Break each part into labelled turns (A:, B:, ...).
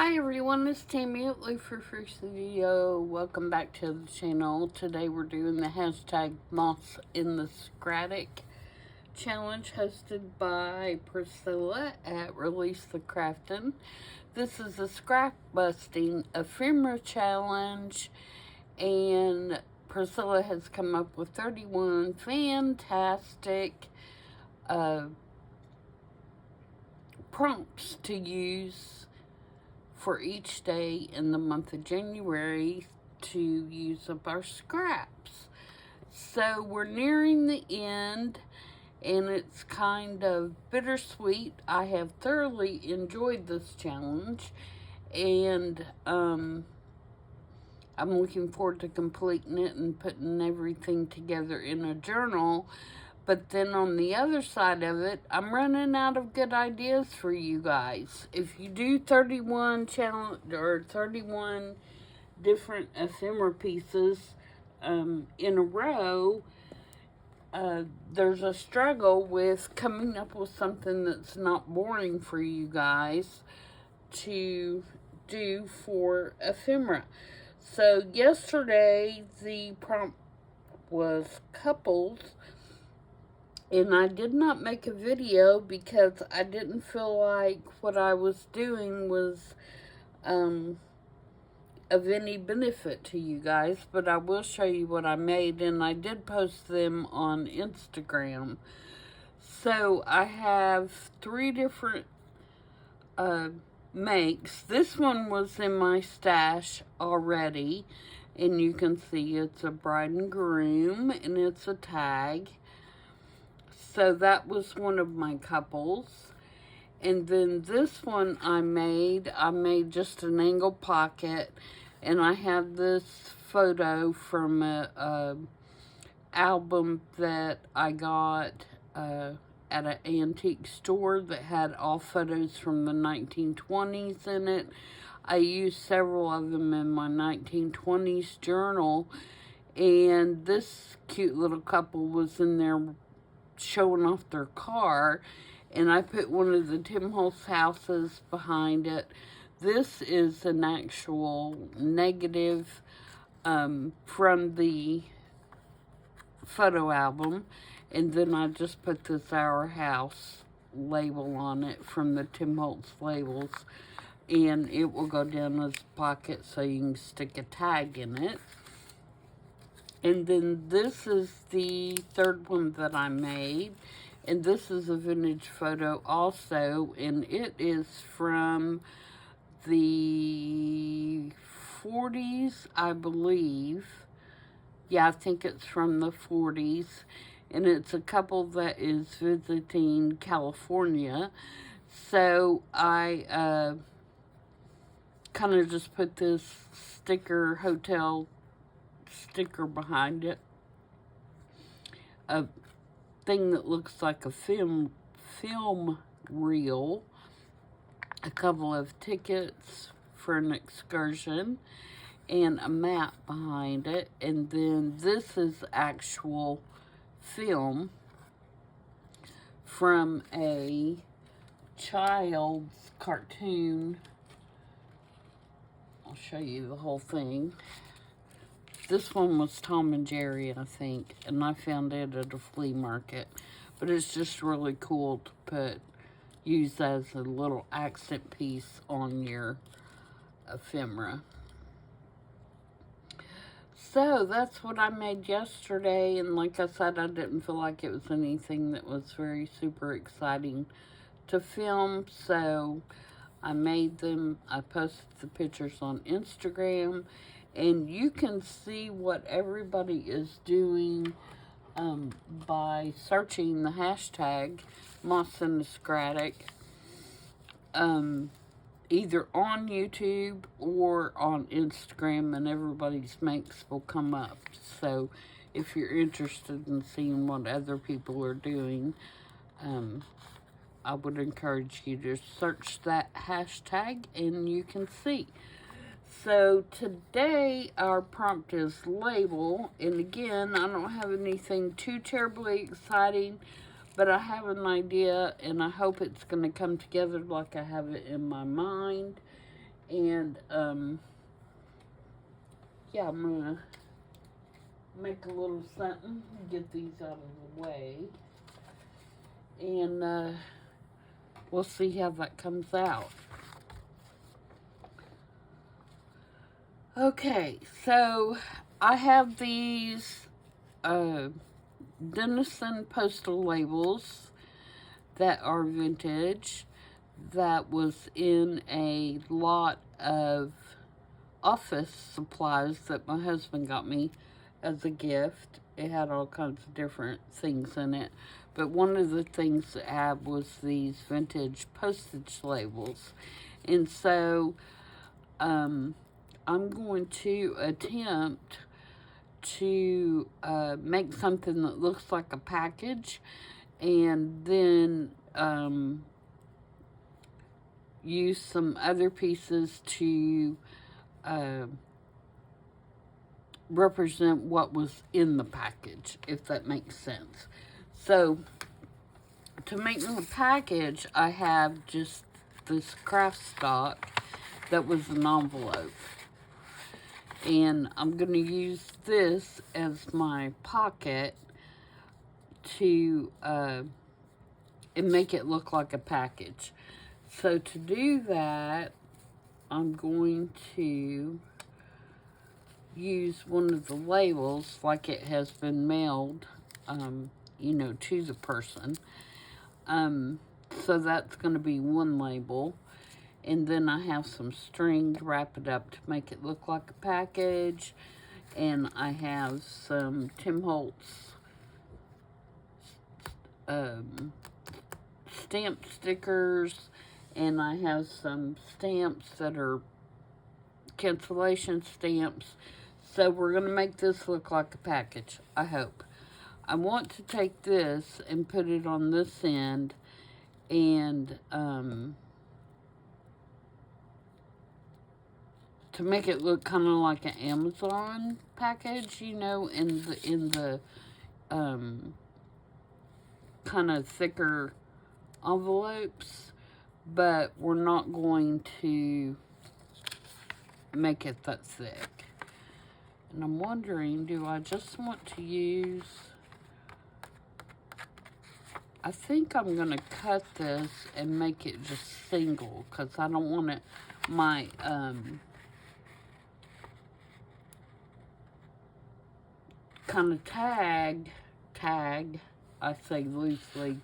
A: Hi everyone, it's Tammy at Frou-frou Studio. Welcome back to the channel. Today we're doing the hashtag Moss in the Scratic challenge hosted by Priscilla at Release the Craftin'. This is a scrap busting ephemera challenge, and Priscilla has come up with 31 fantastic prompts to use for each day in the month of January to use up our scraps. So we're nearing the end, and it's kind of bittersweet. I have thoroughly enjoyed this challenge, and I'm looking forward to completing it and putting everything together in a journal. But then on the other side of it, I'm running out of good ideas for you guys. If you do 31 challenge or 31 different ephemera pieces in a row, there's a struggle with coming up with something that's not boring for you guys to do for ephemera. So yesterday the prompt was couples, and I did not make a video because I didn't feel like what I was doing was of any benefit to you guys. But I will show you what I made, and I did post them on Instagram. So I have 3 different makes. This one was in my stash already, and you can see it's a bride and groom, and it's a tag. So that was one of my couples. And then this one I made just an angle pocket, and I have this photo from a album that I got at an antique store that had all photos from the 1920s in it. I used several of them in my 1920s journal, and this cute little couple was in there showing off their car, and I put one of the Tim Holtz houses behind it. This is an actual negative from the photo album, and then I just put this Our House label on it from the Tim Holtz labels, and it will go down as a pocket so you can stick a tag in it. And then this is the third one that I made, and this is a vintage photo also, and it is from the 40s, I believe. Yeah, I think it's from the 40s, and it's a couple that is visiting California. So I kind of just put this hotel sticker behind it, a thing that looks like a film reel, a couple of tickets for an excursion, and a map behind it. And then this is actual film from a child's cartoon. I'll show you the whole thing. This one was Tom and Jerry, I think, and I found it at a flea market. But it's just really cool to use as a little accent piece on your ephemera. So that's what I made yesterday, and like I said, I didn't feel like it was anything that was very super exciting to film, so I made them. I posted the pictures on Instagram, and you can see what everybody is doing by searching the hashtag Moss in the Scratic, either on YouTube or on Instagram, and everybody's makes will come up. So if you're interested in seeing what other people are doing, I would encourage you to search that hashtag and you can see. So today our prompt is label, and again, I don't have anything too terribly exciting, but I have an idea, and I hope it's going to come together like I have it in my mind. And, yeah, I'm gonna make a little something, get these out of the way, and, we'll see how that comes out. Okay, so I have these Denison postal labels that are vintage, that was in a lot of office supplies that my husband got me as a gift. It had all kinds of different things in it, but one of the things it had was these vintage postage labels. And so I'm going to attempt to make something that looks like a package, and then use some other pieces to represent what was in the package, if that makes sense. So, to make my package, I have just this craft stock that was an envelope. And I'm going to use this as my pocket to and make it look like a package. So to do that, I'm going to use one of the labels like it has been mailed, you know, to the person. So that's going to be one label. And then I have some string to wrap it up to make it look like a package. And I have some Tim Holtz stamp stickers. And I have some stamps that are cancellation stamps. So we're going to make this look like a package, I hope. I want to take this and put it on this end, and to make it look kind of like an Amazon package, you know, in the kind of thicker envelopes, but we're not going to make it that thick. And I'm wondering, do I just want to use, I think I'm going to cut this and make it just single, because I don't want it, my kind of tag, I say loosely,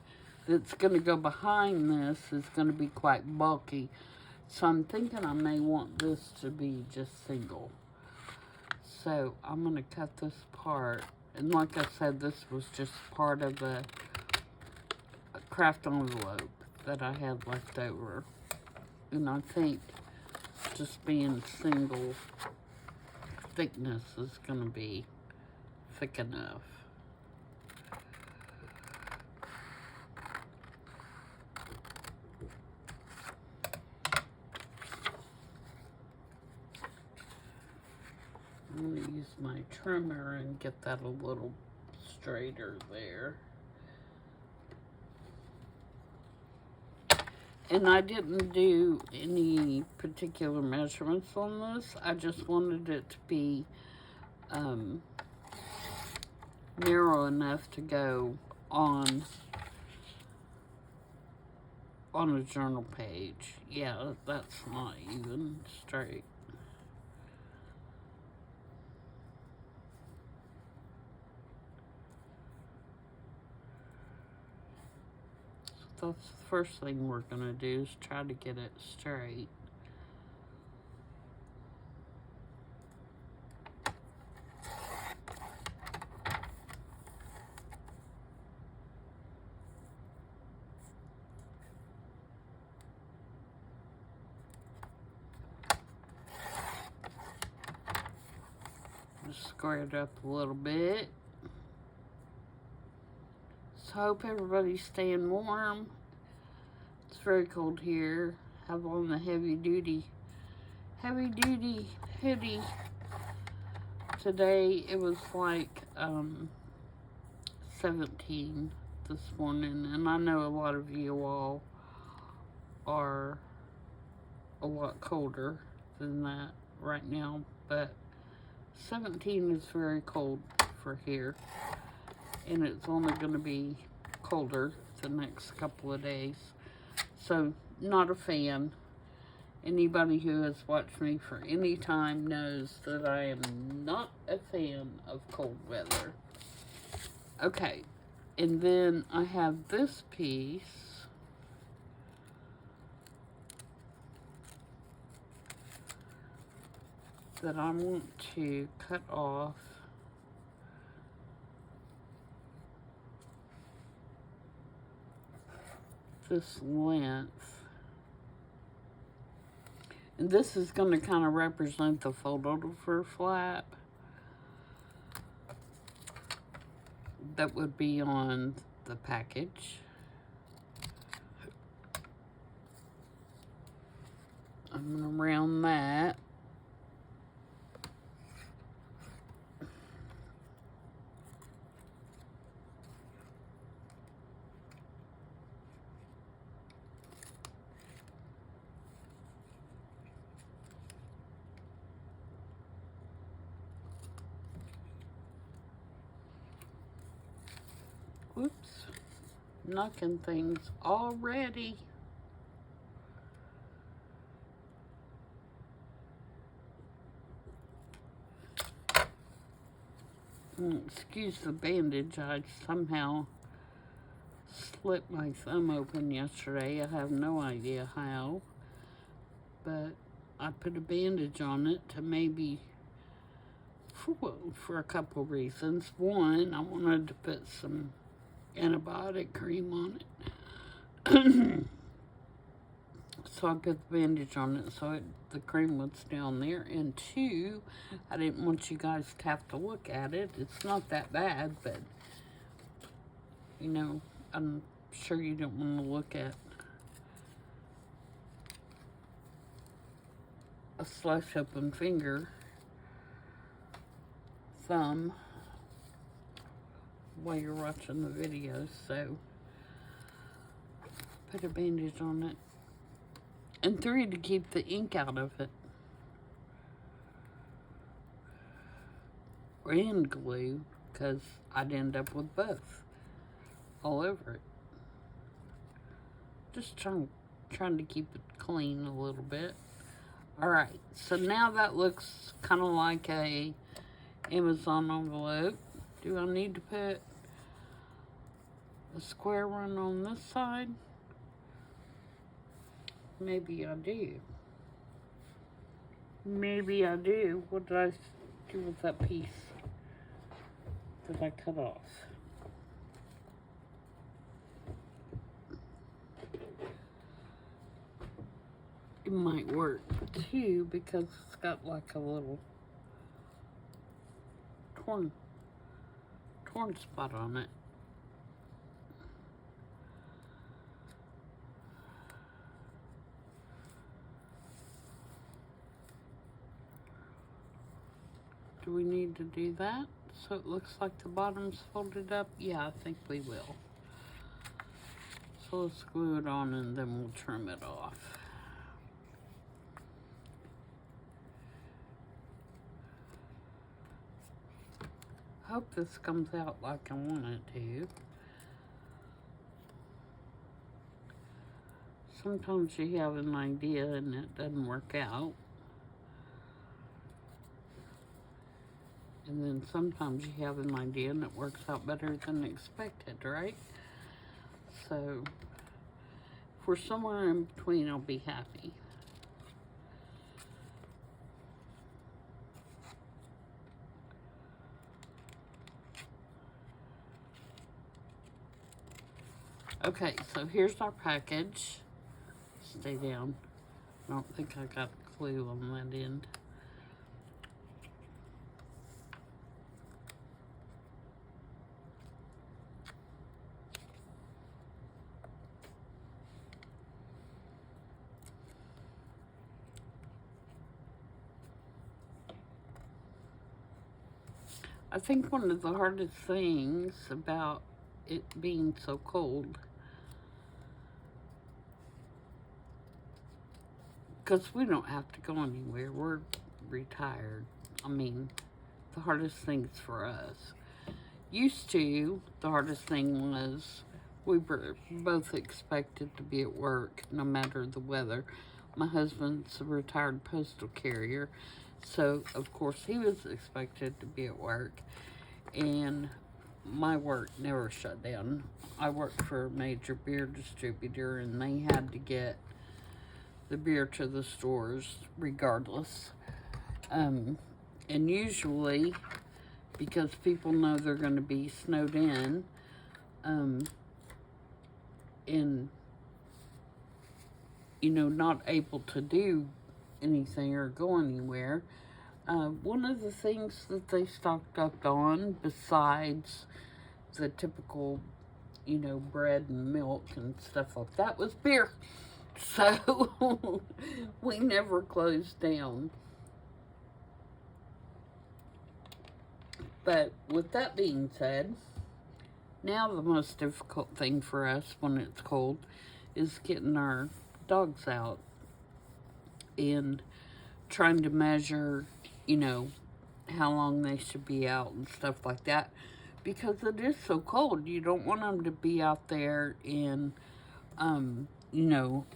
A: that's going to go behind this is going to be quite bulky. So I'm thinking I may want this to be just single. So I'm going to cut this part. And like I said, this was just part of a craft envelope that I had left over. And I think just being single thickness is going to be thick enough. I'm going to use my trimmer and get that a little straighter there. And I didn't do any particular measurements on this. I just wanted it to be narrow enough to go on a journal page. Yeah, that's not even straight. So that's the first thing we're going to do, is try to get it straight. Just square it up a little bit. So I hope everybody's staying warm. It's very cold here. I have on the heavy duty hoodie. Today it was like 17 this morning, and I know a lot of you all are a lot colder than that right now, but 17 is very cold for here, and it's only going to be colder the next couple of days. So, not a fan. Anybody who has watched me for any time knows that I am not a fan of cold weather. Okay, and then I have this piece that I want to cut off this length. And this is going to kind of represent the fold-over fur flap that would be on the package. I'm going to round that. Whoops, knocking things already. Excuse the bandage, I somehow slipped my thumb open yesterday. I have no idea how, but I put a bandage on it to maybe, for a couple reasons. One, I wanted to put some antibiotic cream on it. So I put the bandage on it so the cream would stay on there. And two, I didn't want you guys to have to look at it. It's not that bad, but, you know, I'm sure you don't want to look at a slashed open finger, thumb, while you're watching the video. So put a bandage on it. And three, to keep the ink out of it. And glue, because I'd end up with both all over it. Just trying to keep it clean a little bit. Alright, so now that looks kind of like a Amazon envelope. Do I need to put a square one on this side? Maybe I do. Maybe I do. What did I do with that piece that I cut off? It might work too, because it's got like a little torn spot on it. Do we need to do that so it looks like the bottom's folded up? Yeah, I think we will. So let's glue it on and then we'll trim it off. Hope this comes out like I want it to. Sometimes you have an idea and it doesn't work out. And then sometimes you have an idea and it works out better than expected, right? So, if we're somewhere in between, I'll be happy. Okay, so here's our package. Stay down. I don't think I got a clue on that end. I think one of the hardest things about it being so cold because we don't have to go anywhere. We're retired. I mean, the hardest things for us. Used to, the hardest thing was we were both expected to be at work no matter the weather. My husband's a retired postal carrier, so of course he was expected to be at work, and my work never shut down. I worked for a major beer distributor, and they had to get the beer to the stores regardless. And usually, because people know they're going to be snowed in, and, you know, not able to do anything or go anywhere, one of the things that they stocked up on, besides the typical, you know, bread and milk and stuff like that, was beer. So, we never closed down. But with that being said, now the most difficult thing for us when it's cold is getting our dogs out and trying to measure, you know, how long they should be out and stuff like that, because it is so cold. You don't want them to be out there and, you know,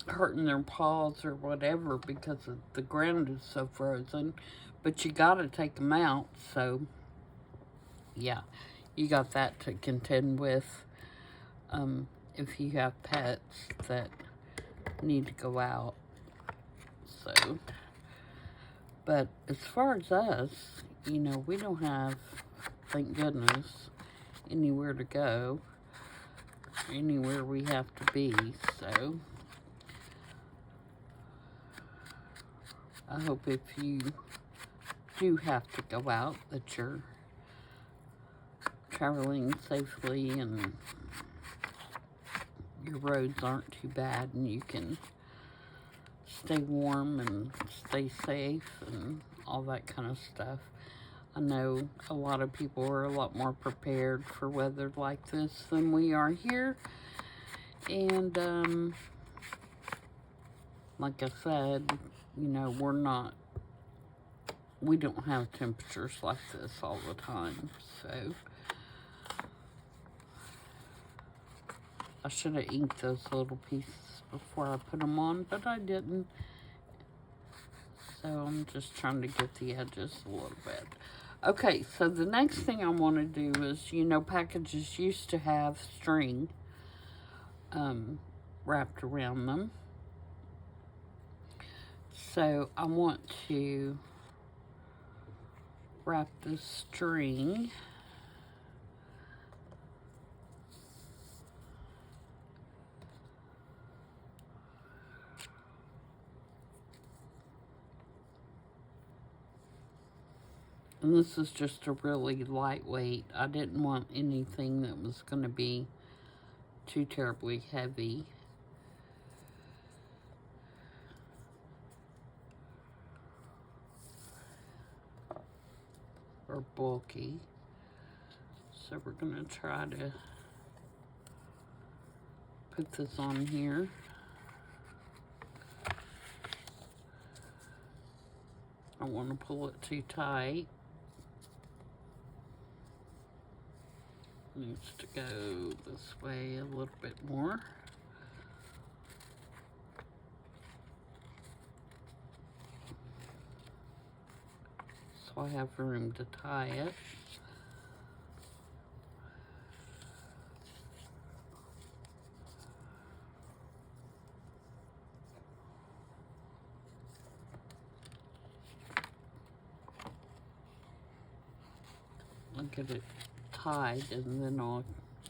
A: hurting their paws or whatever because the ground is so frozen. But you gotta take them out, so yeah, you got that to contend with if you have pets that need to go out. So, but as far as us, you know, we don't have, thank goodness, anywhere to go, anywhere we have to be, so I hope if you do have to go out that you're traveling safely and your roads aren't too bad and you can stay warm and stay safe and all that kind of stuff. I know a lot of people are a lot more prepared for weather like this than we are here. And like I said, you know, we don't have temperatures like this all the time, so I should have inked those little pieces before I put them on, but I didn't. So I'm just trying to get the edges a little bit. Okay, so the next thing I want to do is, you know, packages used to have string wrapped around them. So I want to wrap this string and this is just a really lightweight. I didn't want anything that was going to be too terribly heavy. Or bulky. So we're going to try to put this on here. I don't want to pull it too tight. It needs to go this way a little bit more. So I have room to tie it. I'll get it tied and then I'll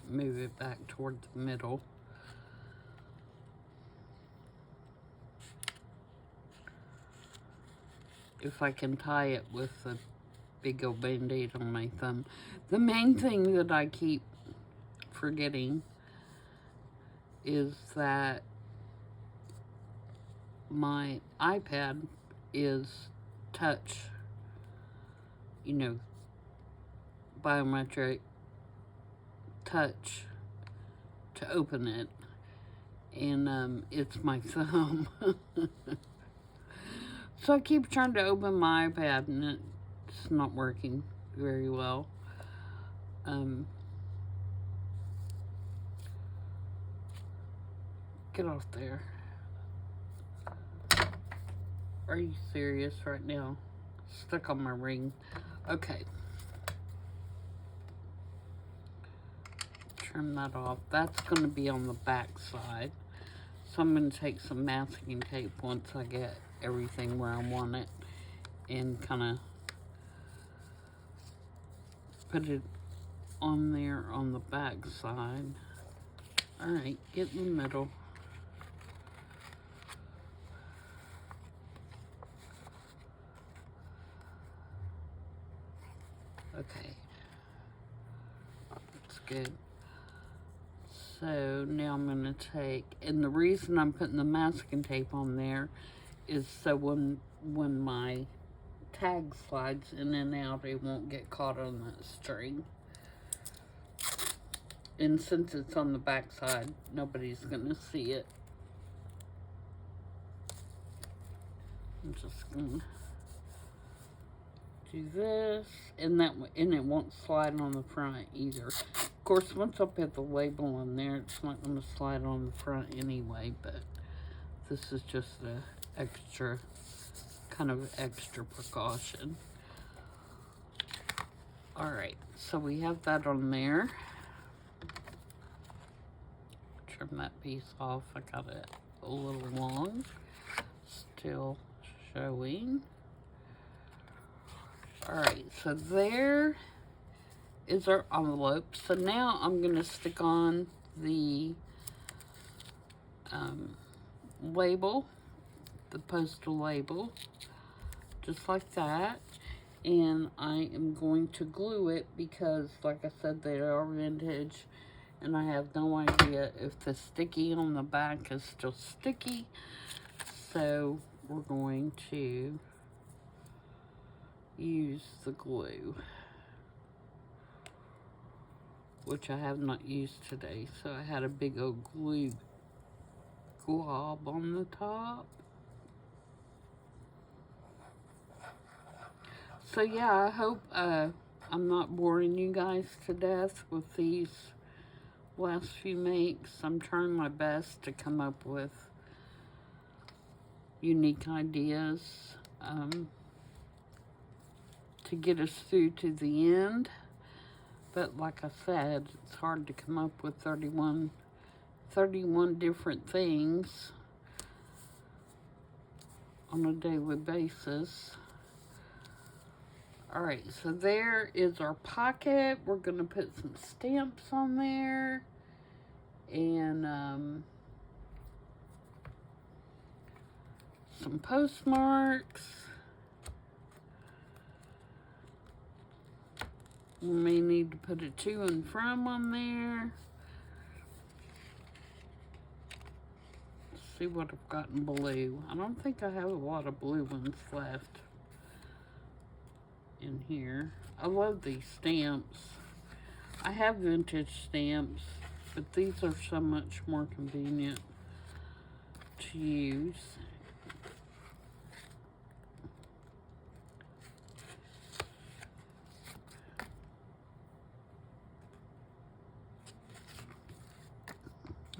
A: move it back toward the middle. If I can tie it with a big old band-aid on my thumb. The main thing that I keep forgetting is that my iPad is touch, you know, biometric touch to open it. and it's my thumb. So I keep trying to open my iPad and it's not working very well. Get off there. Are you serious right now? Stuck on my ring. Okay. Trim that off. That's going to be on the back side. So I'm going to take some masking tape once I get everything where I want it and kind of put it on there on the back side. Alright, get in the middle. Okay. That's good. So now I'm going to take, and the reason I'm putting the masking tape on there is so when my tag slides in and out, it won't get caught on that string. And since it's on the back side, nobody's going to see it. I'm just going to do this, and it won't slide on the front either. Of course, once I put the label on there, it's not going to slide on the front anyway, but this is just a extra, kind of extra precaution. Alright, so we have that on there. Trim that piece off. I got it a little long. Still showing. Alright, so there is our envelope. So now I'm going to stick on the label, the postal label, just like that. And I am going to glue it because, like I said, they are vintage. And I have no idea if the sticky on the back is still sticky. So we're going to use the glue, which I have not used today. So I had a big old glue glob on the top. So yeah, I hope I'm not boring you guys to death with these last few makes. I'm trying my best to come up with unique ideas to get us through to the end. But like I said, it's hard to come up with 31 different things on a daily basis. Alright, so there is our pocket. We're going to put some stamps on there. And some postmarks. We may need to put a to and from on there. Let's see what I've got in blue. I don't think I have a lot of blue ones left in here. I love these stamps. I have vintage stamps, but these are so much more convenient to use.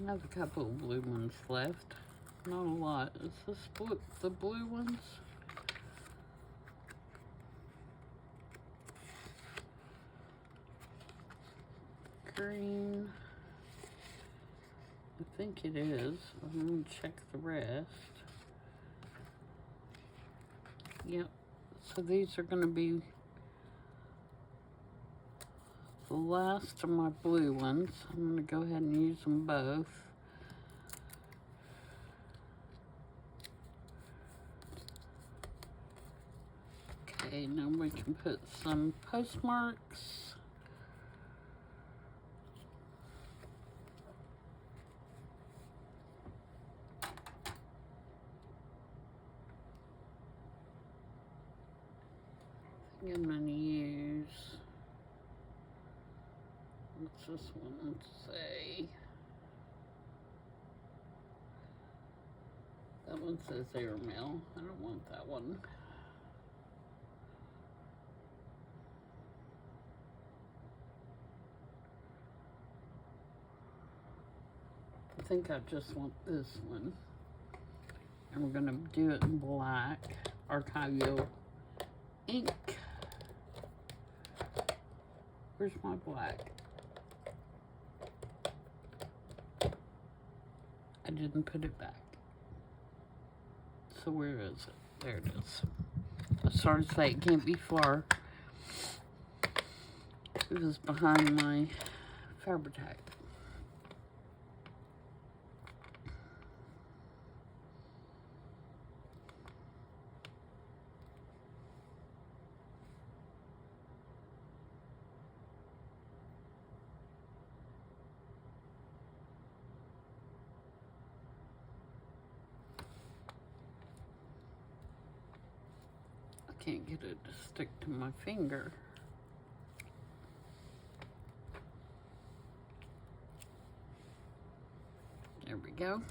A: I have a couple of blue ones left. Not a lot. Is this the blue ones? Green. I think it is. I'm going to check the rest. Yep. So these are going to be the last of my blue ones. I'm going to go ahead and use them both. Okay, now we can put some postmarks. I'm going to use, what's this one say? that one says airmail. I don't want that one. I think I just want this one. And we're gonna do it in black. Archival ink. Where's my black? I didn't put it back. So where is it? There it is. I started to say it can't be far. It was behind my Faber-Tac. Can't get it to stick to my finger. There we go.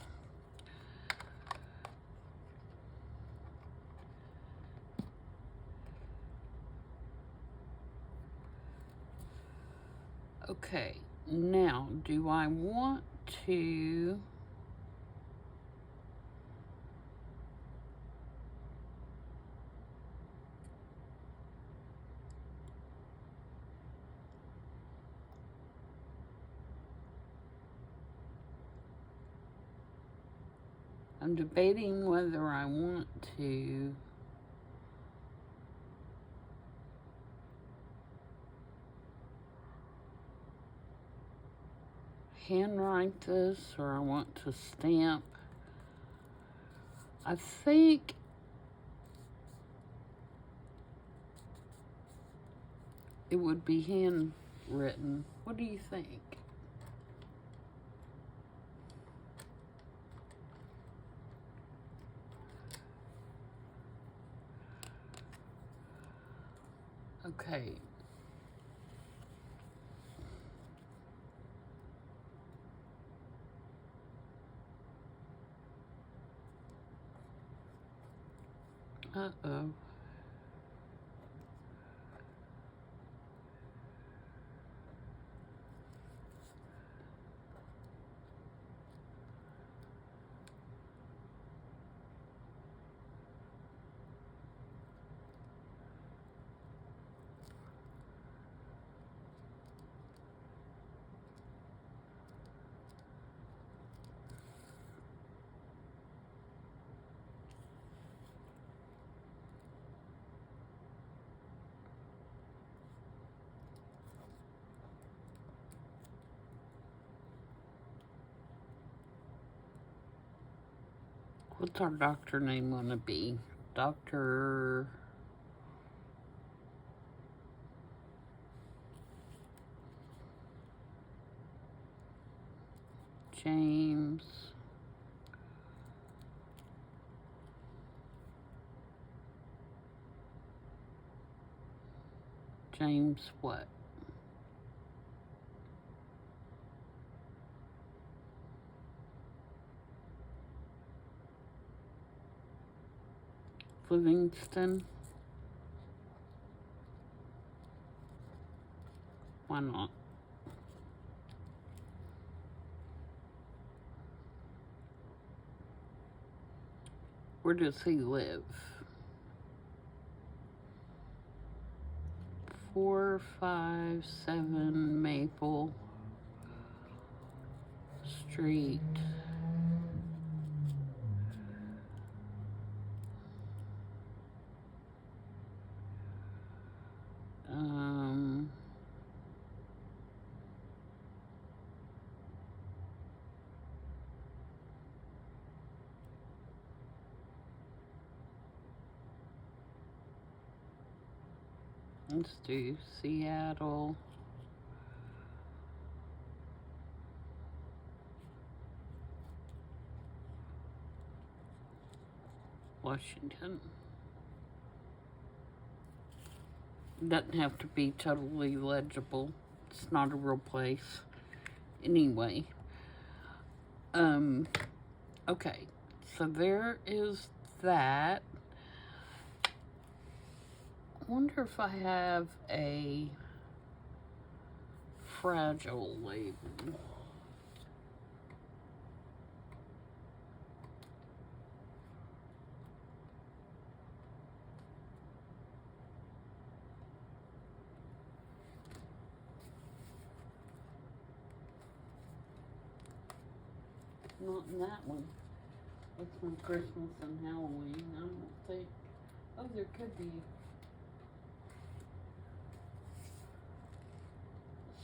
A: Okay, now do I want to I'm debating whether I want to handwrite this or I want to stamp. I think it would be handwritten. What do you think? Okay. Uh-oh. What's our doctor name gonna be? Dr. James. James what? Livingston? Why not? Where does he live? 457 Maple Street. Let's do Seattle. Washington. Doesn't have to be totally legible. It's not a real place. Anyway. Okay. so there is that. I wonder if I have a fragile label. Not in that one. That's from Christmas and Halloween. I don't think. Oh, there could be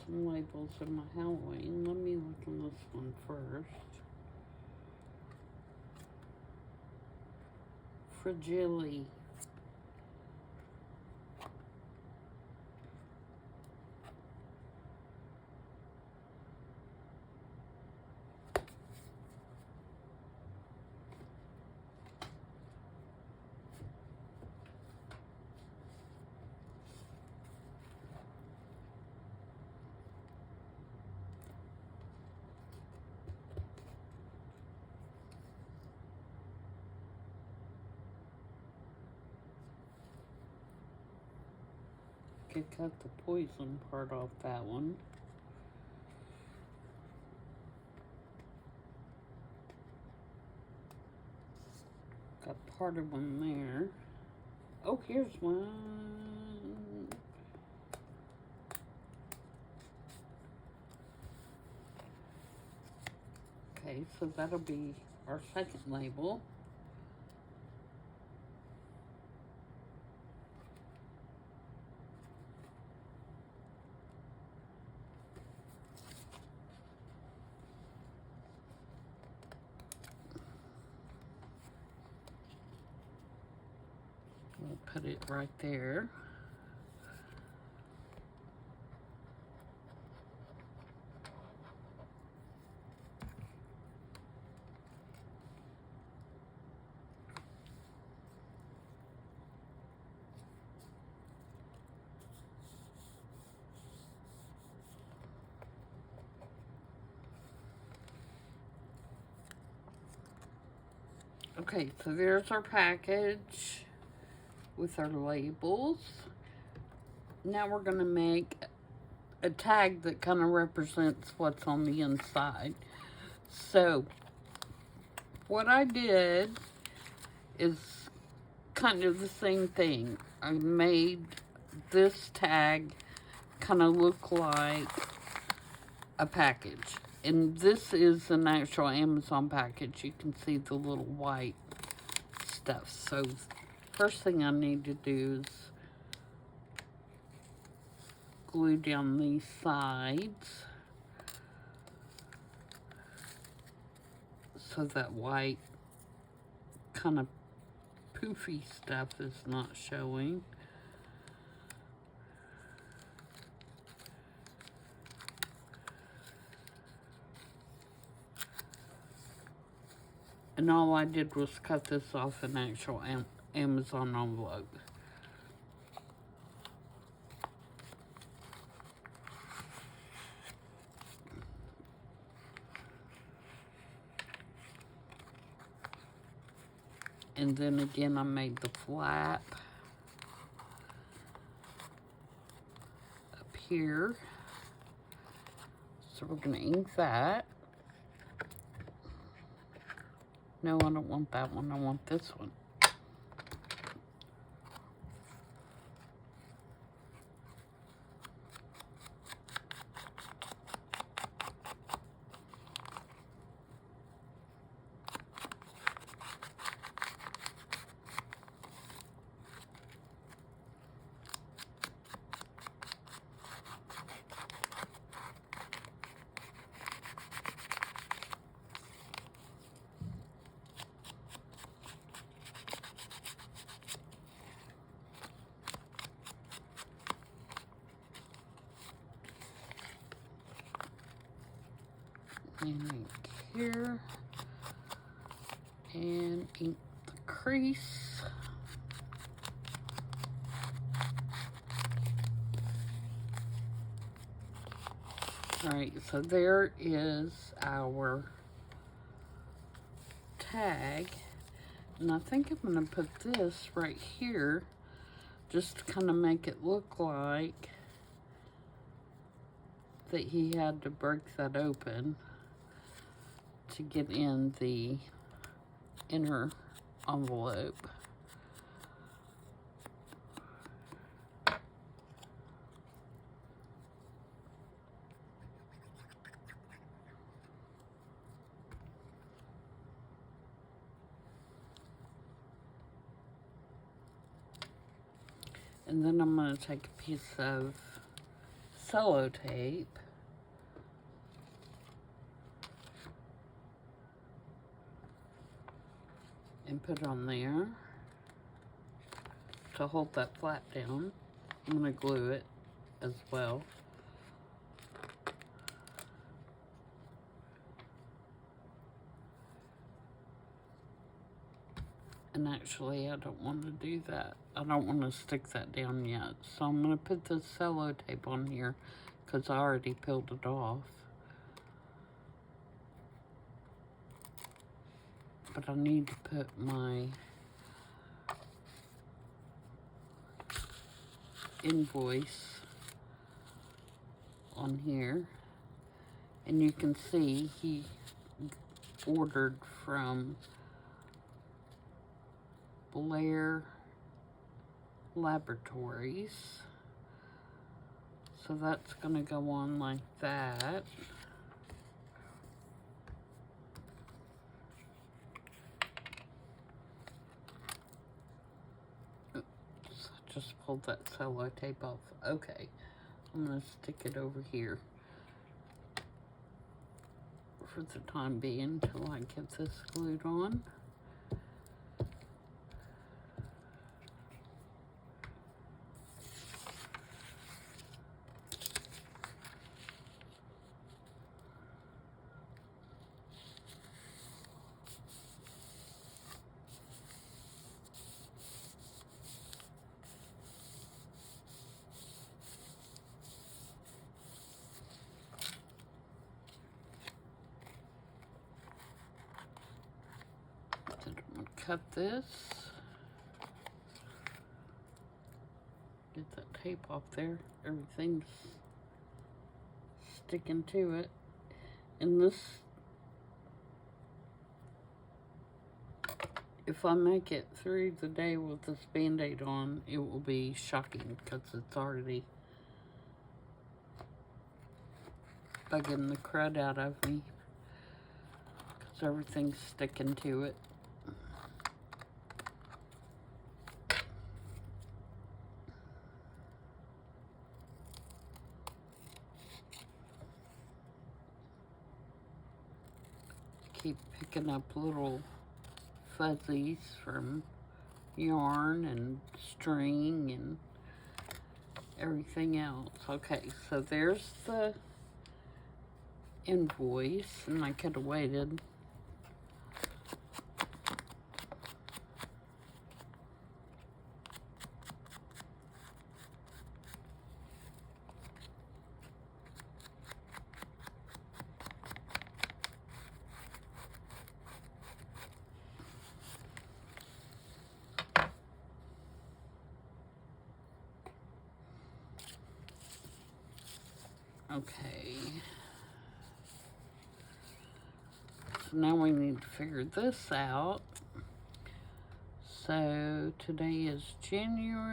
A: some labels in my Halloween. Let me look on this one first. Fragile. Could cut the poison part off that one. Got part of one there. Oh, here's one. Okay, so that'll be our second label. We'll put it right there. Okay, so there's our package with our labels. Now we're going to make a tag that kind of represents what's on the inside. So what I did is kind of the same thing. I made this tag kind of look like a package. And this is an actual Amazon package. You can see the little white stuff. So first thing I need to do is glue down these sides so that white kind of poofy stuff is not showing. And all I did was cut this off an actual Amazon envelope. And then again, I made the flap up here. So we're going to ink that. No, I don't want that one. I want this one. And ink here, and ink the crease. Alright, so there is our tag. And I think I'm going to put this right here just to kind of make it look like that he had to break that open to get in the inner envelope. And then I'm going to take a piece of sellotape and put on there to hold that flap down. I'm going to glue it as well. And actually, I don't want to do that. I don't want to stick that down yet. So I'm going to put the sellotape on here because I already peeled it off. But I need to put my invoice on here. And you can see he ordered from Blair Laboratories. So that's going to go on like that. Oops, I just pulled that sellotape off. Okay, I'm going to stick it over here for the time being until I get this glued on. Then I'm going to cut this. Get that tape off there. Everything's sticking to it. And this, if I make it through the day with this Band-Aid on, it will be shocking because it's already bugging the crud out of me because everything's sticking to it. Keep picking up little fuzzies from yarn and string and everything else. Okay, so there's the invoice, and I could have waited. Okay. So now we need to figure this out. So today is January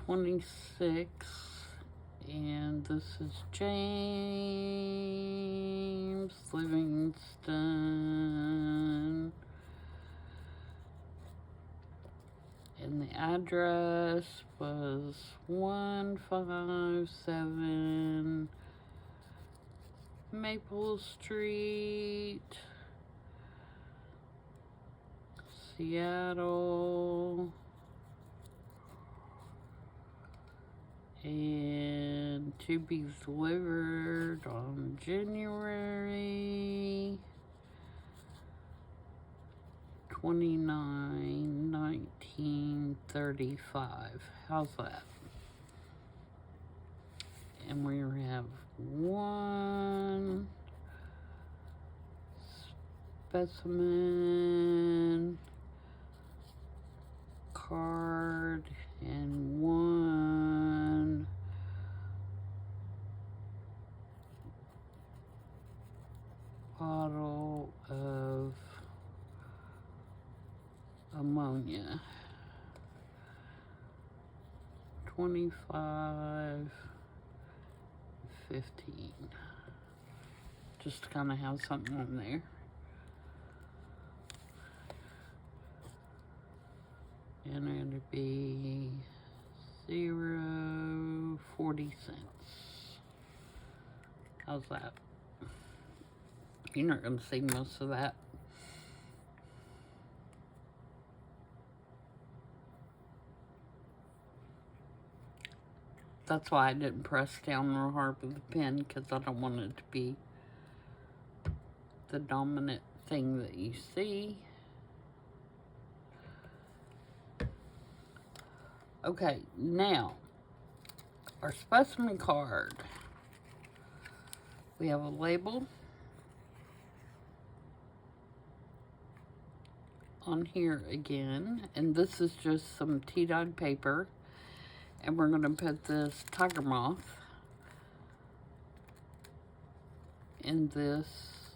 A: 26th, and this is James Livingston. And the address was 157 Maple Street, Seattle. And to be delivered on January 29, 1935. How's that? And we have one specimen card and one bottle of ammonia. 25, 15. Just to kind of have something on there. And it'd be 0.40. How's that? You're not going to see most of that. That's why I didn't press down real hard with the pen, because I don't want it to be the dominant thing that you see. Okay, now, our specimen card. We have a label on here again, and this is just some tea-dyed paper, and we're going to put this tiger moth in this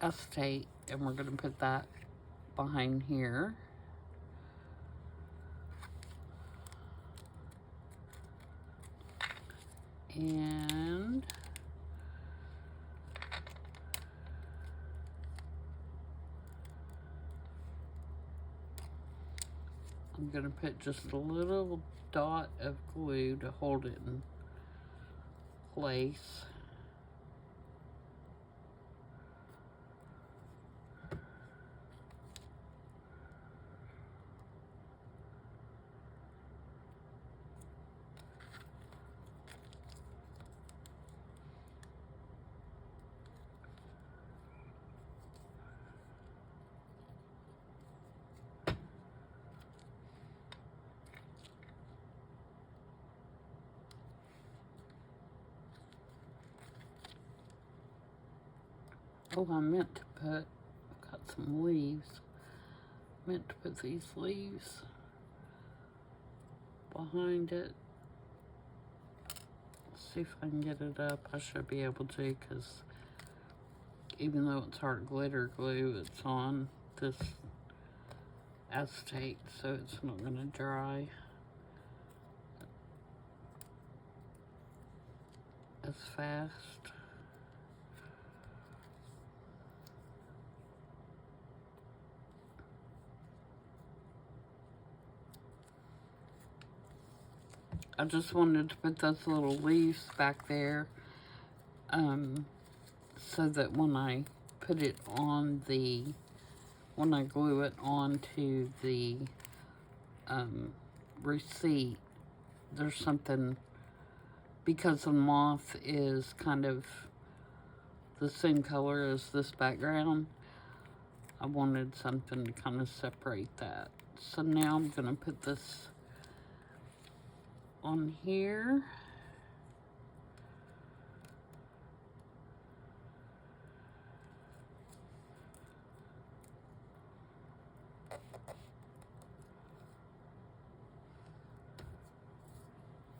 A: acetate, and we're going to put that behind here. And I'm going to put just a little dot of glue to hold it in place. Oh, I meant to put, I've got some leaves. Meant to put these leaves behind it. Let's see if I can get it up. I should be able to, because even though it's hard glitter glue, it's on this acetate, so it's not going to dry as fast. I just wanted to put those little leaves back there so that when I put it on the, when I glue it onto the receipt, there's something, because the moth is kind of the same color as this background, I wanted something to kind of separate that. So now I'm going to put this on here.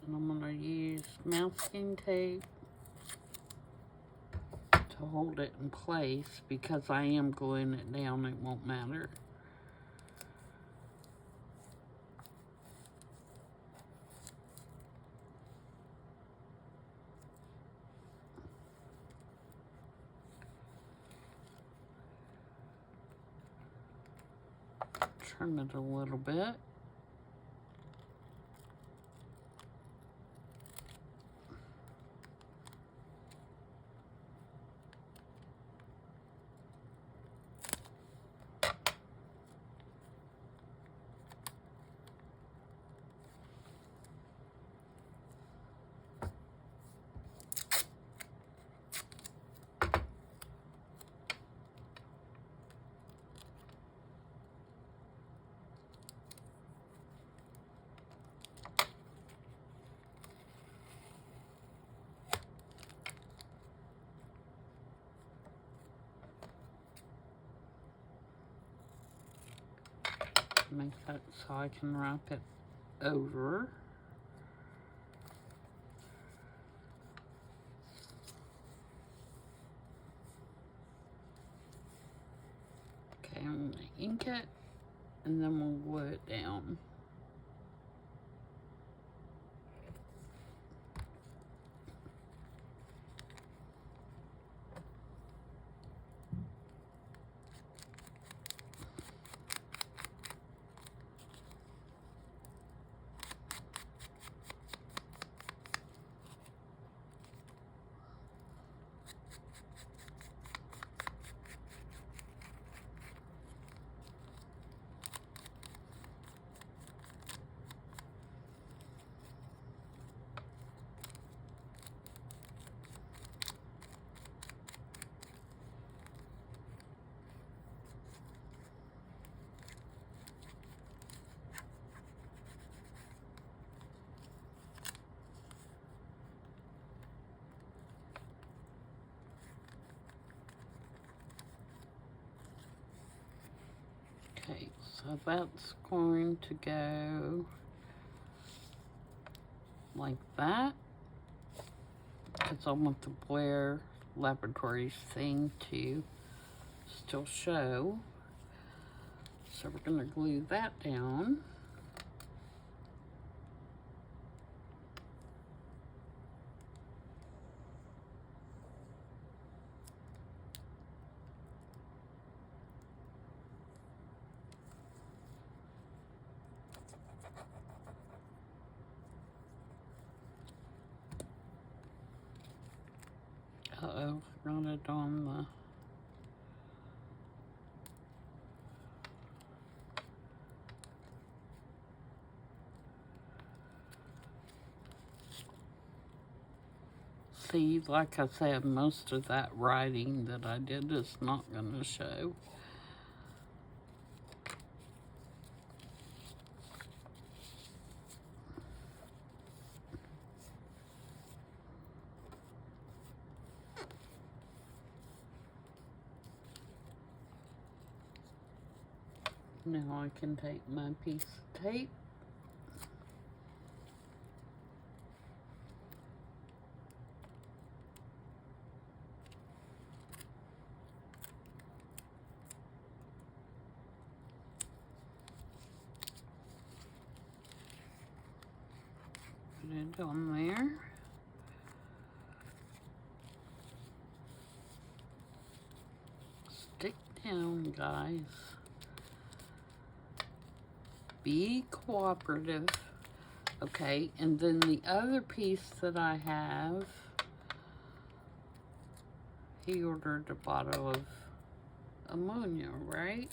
A: And I'm going to use masking tape to hold it in place, because I am gluing it down, it won't matter. Turn it a little bit. make that so I can wrap it over. Okay, I'm going to ink it, and then we'll glue it down. Okay, so that's going to go like that, because I want the Blair Laboratories thing to still show. So we're going to glue that down. Uh-oh, got it on the... See, like I said, most of that writing that I did is not going to show. Now I can take my piece of tape. Put it on there. Stick down, guys. Be cooperative. Okay, and then the other piece that I have, he ordered a bottle of ammonia, right?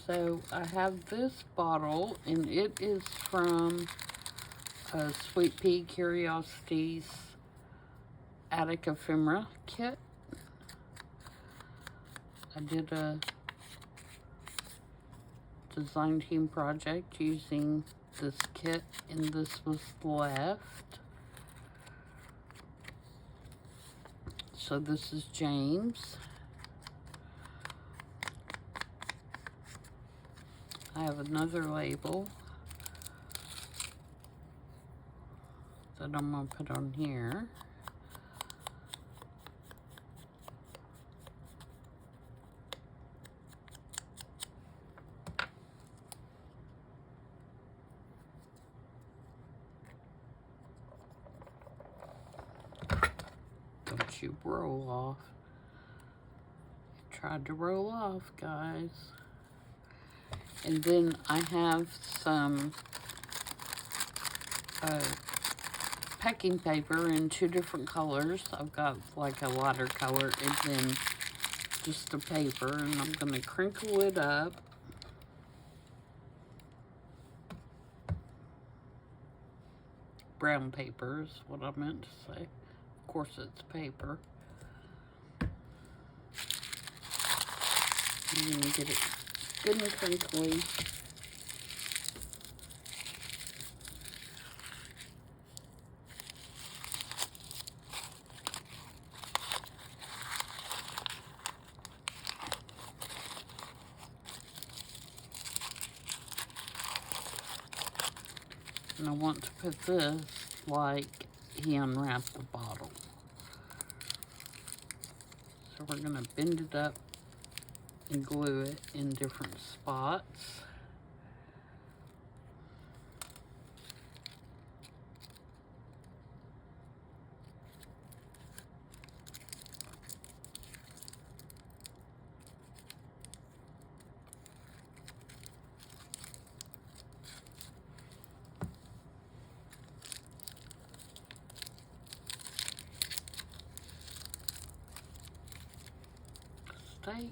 A: So I have this bottle, and it is from Sweet Pea Curiosities Attic Ephemera kit. I did a design team project using this kit, and this was left. So this is James. I have another label that I'm going to put on here. Don't you roll off. It tried to roll off, guys. And then I have some packing paper in 2 different colors. I've got like a lighter color and then just the paper, and I'm going to crinkle it up. Brown paper is what I meant to say. Of course it's paper. I'm going to get it good and crinkly. And I want to put this like he unwrapped the bottle. So we're going to bend it up and glue it in different spots. Stay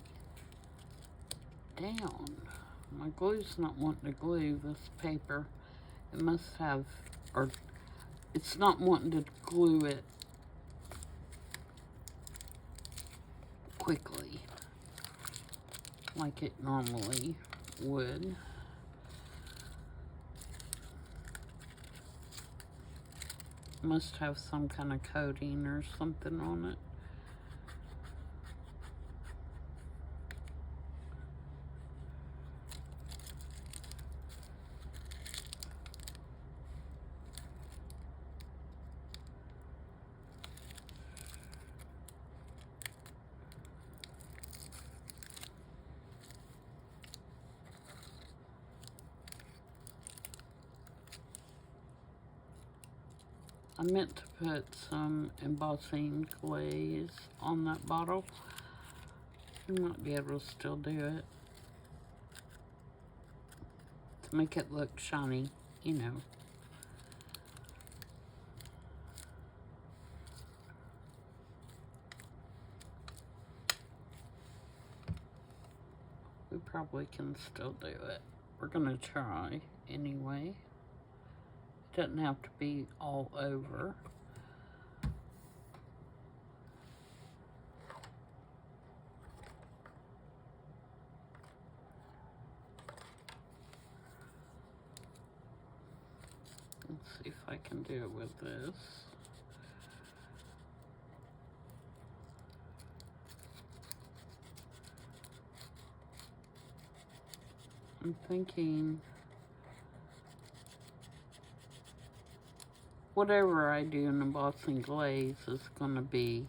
A: down. My glue's not wanting to glue this paper. It must have, or it's not wanting to glue it quickly like it normally would. Must have some kind of coating or something on it. I meant to put some embossing glaze on that bottle. You might be able to still do it to make it look shiny, you know. We probably can still do it. We're gonna try anyway. It doesn't have to be all over. Let's see if I can do it with this. I'm thinking whatever I do in embossing glaze is going to be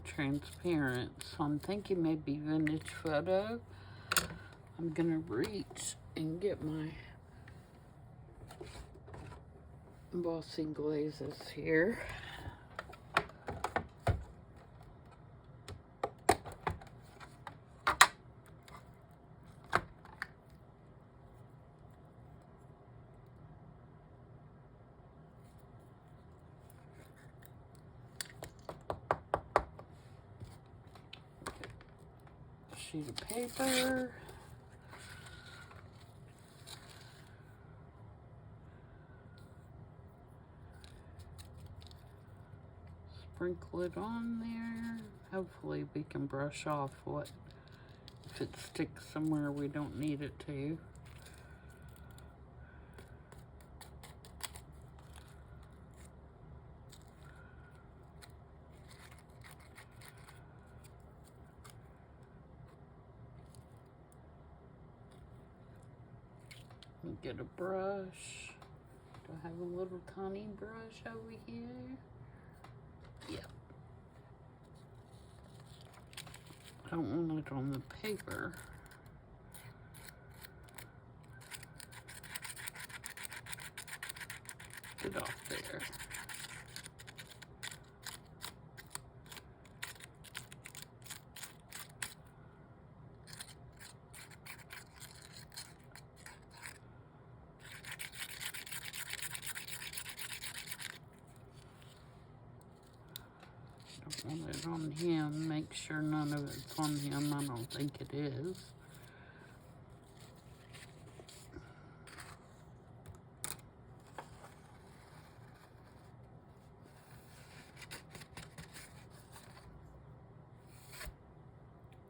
A: transparent. So I'm thinking maybe vintage photo. I'm going to reach and get my embossing glazes here. Sheet of paper. Sprinkle it on there. Hopefully we can brush off what if it sticks somewhere we don't need it to. Get a brush. Do I have a little tiny brush over here? Yep. I don't want it on the paper. Get off there. Want it on him, make sure none of it's on him. I don't think it is.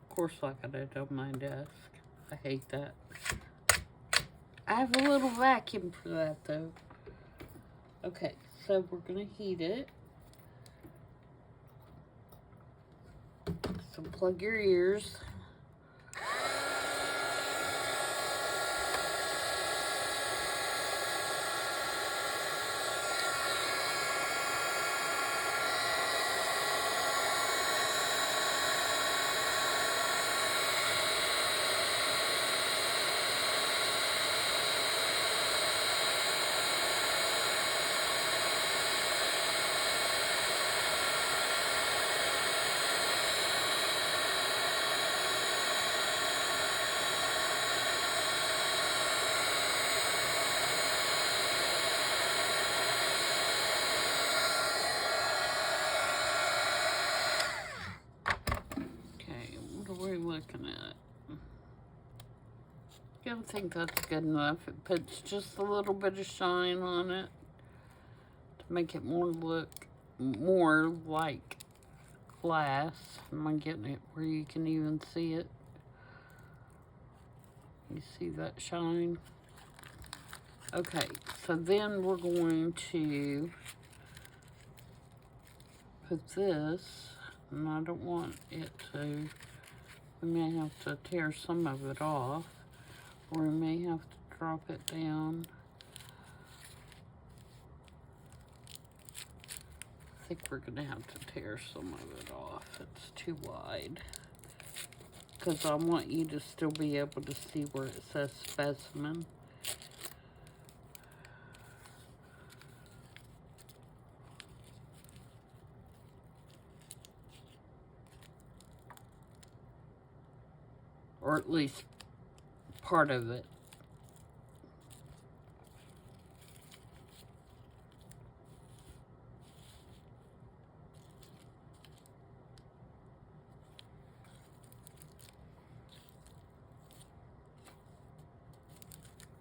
A: Of course, I got it on my desk. I hate that. I have a little vacuum for that though. Okay, so we're gonna heat it. So plug your ears. Yeah, I think that's good enough. It puts just a little bit of shine on it to make it look more like glass. Am I getting it where you can even see it? You see that shine? Okay, so then we're going to put this, and I don't want it to, we may have to tear some of it off, or we may have to drop it down. I think we're gonna have to tear some of it off. It's too wide. Because I want you to still be able to see where it says specimen. Or at least part of it.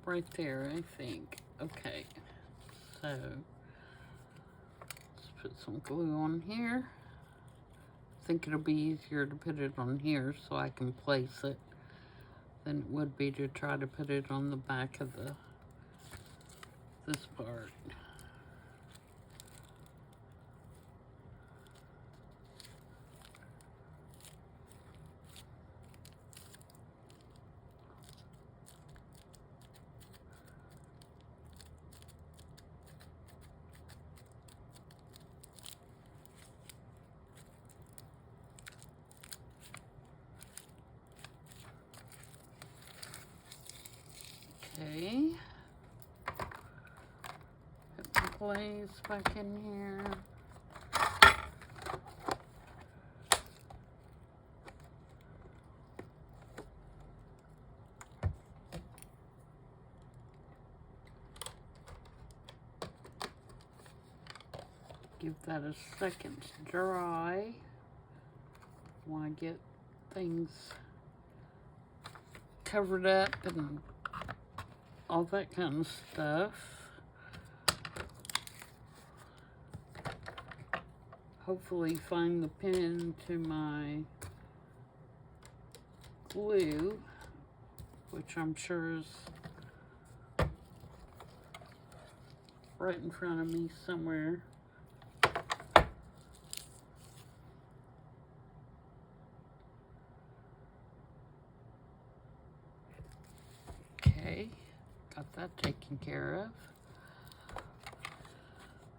A: Right there, I think. Okay, so let's put some glue on here. I think it'll be easier to put it on here so I can place it than it would be to try to put it on the back of this part. Okay. Put the glaze back in here. Give that a second to dry while I get things covered up and all that kind of stuff. Hopefully find the pin to my glue, which I'm sure is right in front of me somewhere. Okay, got that taken care of.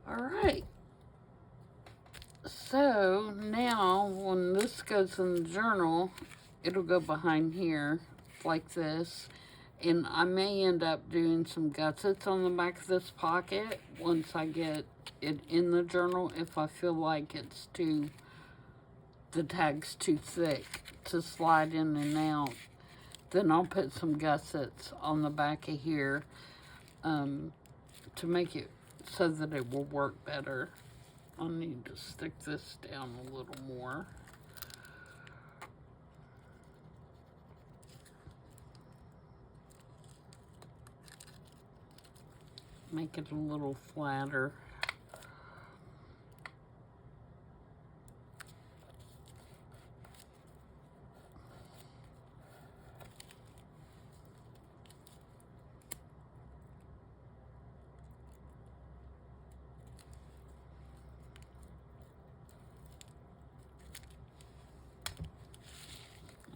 A: All right. So now when this goes in the journal, it'll go behind here like this. And I may end up doing some gussets on the back of this pocket once I get it in the journal. If I feel like the tag's too thick to slide in and out, then I'll put some gussets on the back of here to make it so that it will work better. I'll need to stick this down a little more. Make it a little flatter.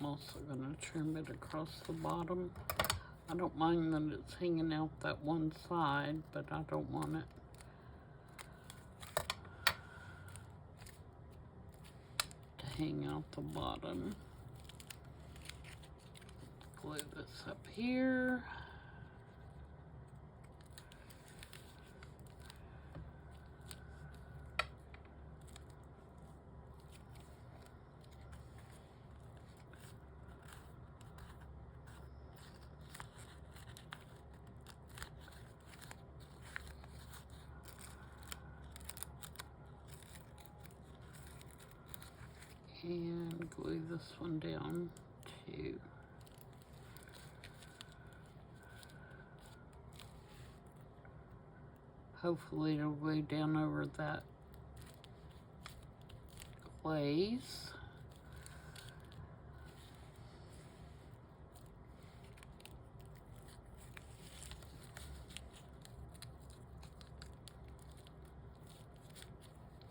A: I'm also going to trim it across the bottom. I don't mind that it's hanging out that one side, but I don't want it to hang out the bottom. Glue this up here. And glue this one down too. Hopefully it'll go down over that glaze.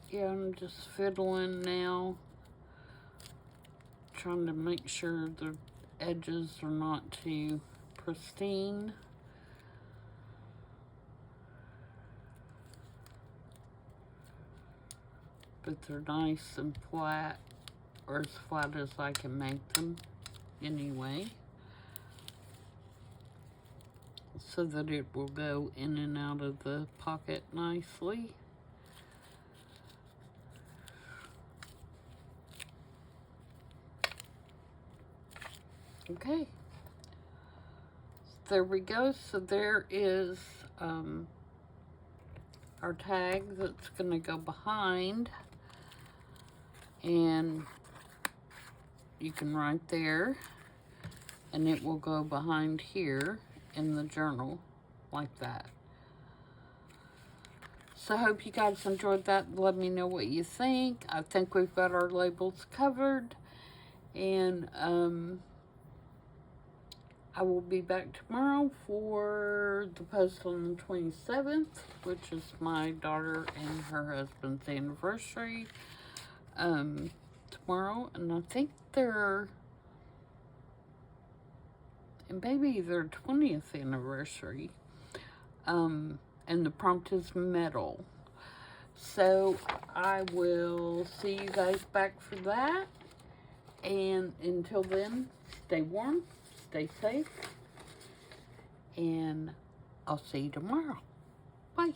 A: Yeah, I'm just fiddling now, trying to make sure the edges are not too pristine. But they're nice and flat, or as flat as I can make them anyway, so that it will go in and out of the pocket nicely. Okay, there we go. So there is our tag that's going to go behind, and you can write there, and it will go behind here in the journal like that. So I hope you guys enjoyed that. Let me know what you think. I think we've got our labels covered, and I will be back tomorrow for the post on the 27th, which is my daughter and her husband's anniversary tomorrow. And I think they're, and maybe their 20th anniversary. And the prompt is metal. So I will see you guys back for that. And until then, stay warm. Stay safe, and I'll see you tomorrow. Bye.